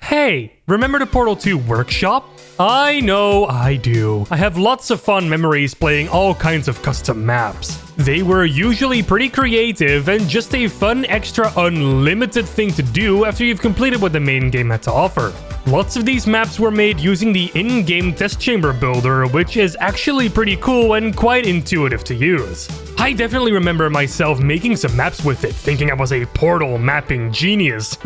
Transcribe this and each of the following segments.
Hey, remember the Portal 2 workshop? I know I do. I have lots of fun memories playing all kinds of custom maps. They were usually pretty creative and just a fun extra unlimited thing to do after you've completed what the main game had to offer. Lots of these maps were made using the in-game test chamber builder, which is actually pretty cool and quite intuitive to use. I definitely remember myself making some maps with it, thinking I was a Portal mapping genius.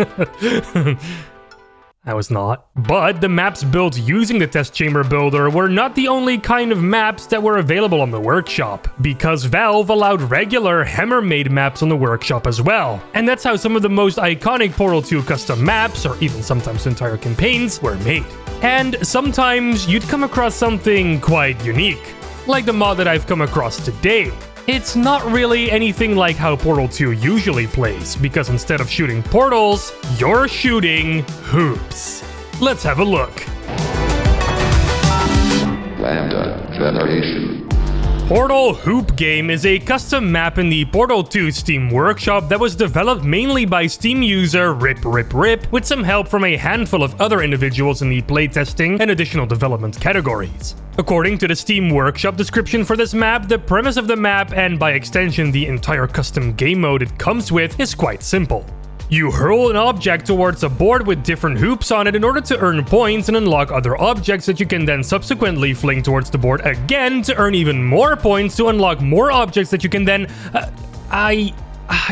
I was not. But the maps built using the test chamber builder were not the only kind of maps that were available on the workshop, because Valve allowed regular hammer-made maps on the workshop as well. And that's how some of the most iconic Portal 2 custom maps, or even sometimes entire campaigns, were made. And sometimes you'd come across something quite unique, like the mod that I've come across today. It's not really anything like how Portal 2 usually plays, because instead of shooting portals, you're shooting hoops. Let's have a look. LambdaGeneration. Portal Hoop Game is a custom map in the Portal 2 Steam Workshop that was developed mainly by Steam user RipRipRip, with some help from a handful of other individuals in the playtesting and additional development categories. According to the Steam Workshop description for this map, the premise of the map, and by extension the entire custom game mode it comes with, is quite simple. You hurl an object towards a board with different hoops on it in order to earn points and unlock other objects that you can then subsequently fling towards the board again to earn even more points to unlock more objects that you can then...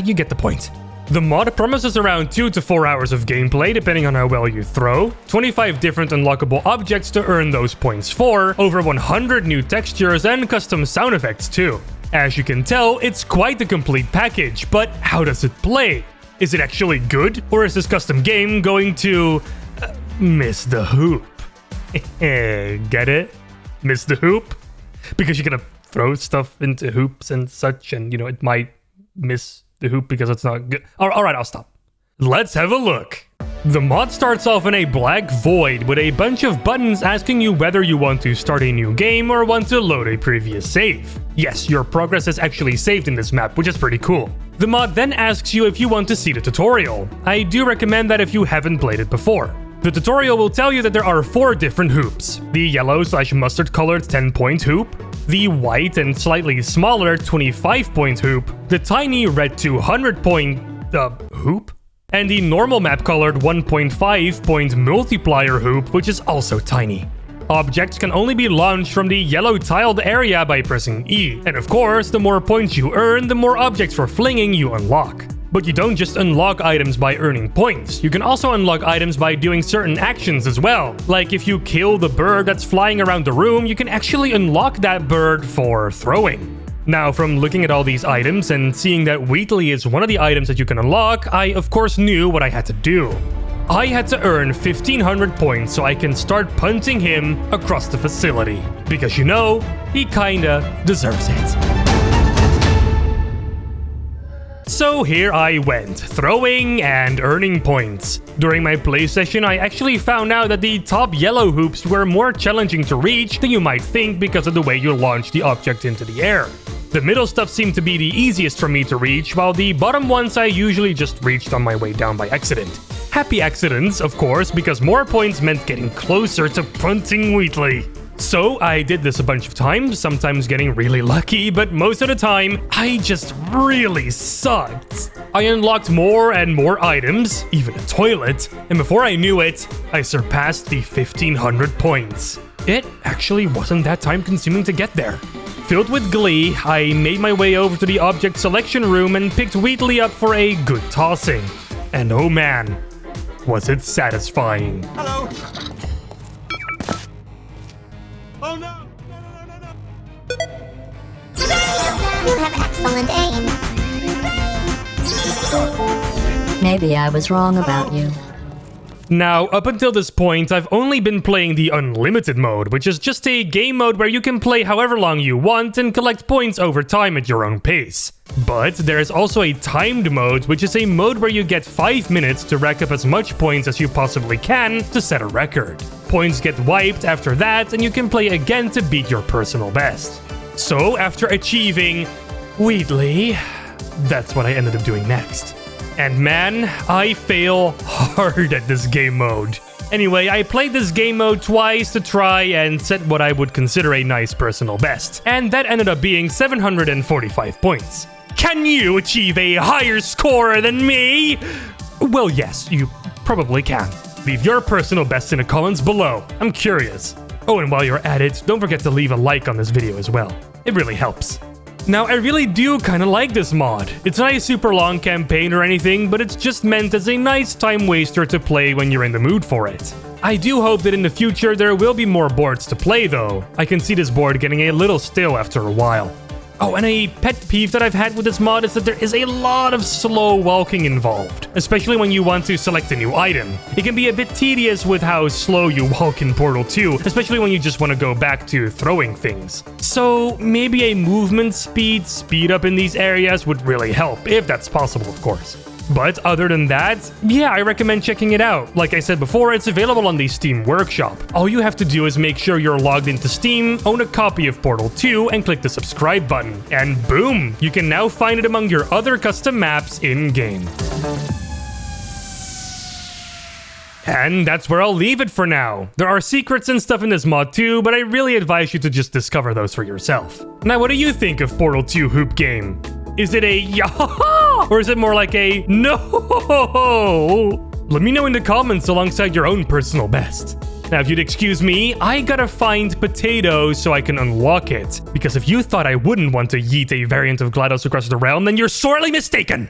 you get the point. The mod promises around 2 to 4 hours of gameplay depending on how well you throw, 25 different unlockable objects to earn those points for, over 100 new textures and custom sound effects too. As you can tell, it's quite the complete package, but how does it play? Is it actually good, or is this custom game going to miss the hoop? Get it? Miss the hoop? Because you're gonna throw stuff into hoops and such, and it might miss the hoop because it's not good. Alright, I'll stop. Let's have a look. The mod starts off in a black void with a bunch of buttons asking you whether you want to start a new game or want to load a previous save. Yes, your progress is actually saved in this map, which is pretty cool. The mod then asks you if you want to see the tutorial. I do recommend that if you haven't played it before. The tutorial will tell you that there are 4 different hoops. The yellow/mustard colored 10-point hoop, the white and slightly smaller 25-point hoop, the tiny red 200-point hoop, and the normal map colored 1.5-point multiplier hoop, which is also tiny. Objects can only be launched from the yellow tiled area by pressing E, and of course, the more points you earn, the more objects for flinging you unlock. But you don't just unlock items by earning points, you can also unlock items by doing certain actions as well. Like if you kill the bird that's flying around the room, you can actually unlock that bird for throwing. Now, from looking at all these items and seeing that Wheatley is one of the items that you can unlock, I of course knew what I had to do. I had to earn 1500 points so I can start punting him across the facility. Because he kinda deserves it. So here I went, throwing and earning points. During my play session, I actually found out that the top yellow hoops were more challenging to reach than you might think because of the way you launch the object into the air. The middle stuff seemed to be the easiest for me to reach, while the bottom ones I usually just reached on my way down by accident. Happy accidents, of course, because more points meant getting closer to punting Wheatley. So I did this a bunch of times, sometimes getting really lucky, but most of the time, I just really sucked. I unlocked more and more items, even a toilet, and before I knew it, I surpassed the 1500 points. It actually wasn't that time consuming to get there. Filled with glee, I made my way over to the object selection room and picked Wheatley up for a good tossing. And oh man, was it satisfying. Hello. Oh no! No. You have excellent aim. Maybe I was wrong about you. Now, up until this point, I've only been playing the Unlimited mode, which is just a game mode where you can play however long you want and collect points over time at your own pace. But there is also a timed mode, which is a mode where you get 5 minutes to rack up as much points as you possibly can to set a record. Points get wiped after that, and you can play again to beat your personal best. So, after achieving Wheatley, that's what I ended up doing next. And man, I fail hard at this game mode. Anyway, I played this game mode twice to try and set what I would consider a nice personal best, and that ended up being 745 points. Can you achieve a higher score than me? Well, yes, you probably can. Leave your personal best in the comments below. I'm curious. Oh, and while you're at it, don't forget to leave a like on this video as well. It really helps. Now, I really do kind of like this mod. It's not a super long campaign or anything, but it's just meant as a nice time waster to play when you're in the mood for it. I do hope that in the future there will be more boards to play though. I can see this board getting a little stale after a while. Oh, and a pet peeve that I've had with this mod is that there is a lot of slow walking involved, especially when you want to select a new item. It can be a bit tedious with how slow you walk in Portal 2, especially when you just want to go back to throwing things. So maybe a movement speed up in these areas would really help, if that's possible, of course. But other than that, yeah, I recommend checking it out. Like I said before, it's available on the Steam Workshop. All you have to do is make sure you're logged into Steam, own a copy of Portal 2, and click the subscribe button. And boom! You can now find it among your other custom maps in-game. And that's where I'll leave it for now. There are secrets and stuff in this mod too, but I really advise you to just discover those for yourself. Now, what do you think of Portal 2 Hoop Game? Is it a yahaha, or is it more like a no? Let me know in the comments alongside your own personal best. Now, if you'd excuse me, I gotta find potatoes so I can unlock it. Because if you thought I wouldn't want to yeet a variant of GLaDOS across the realm, then you're sorely mistaken.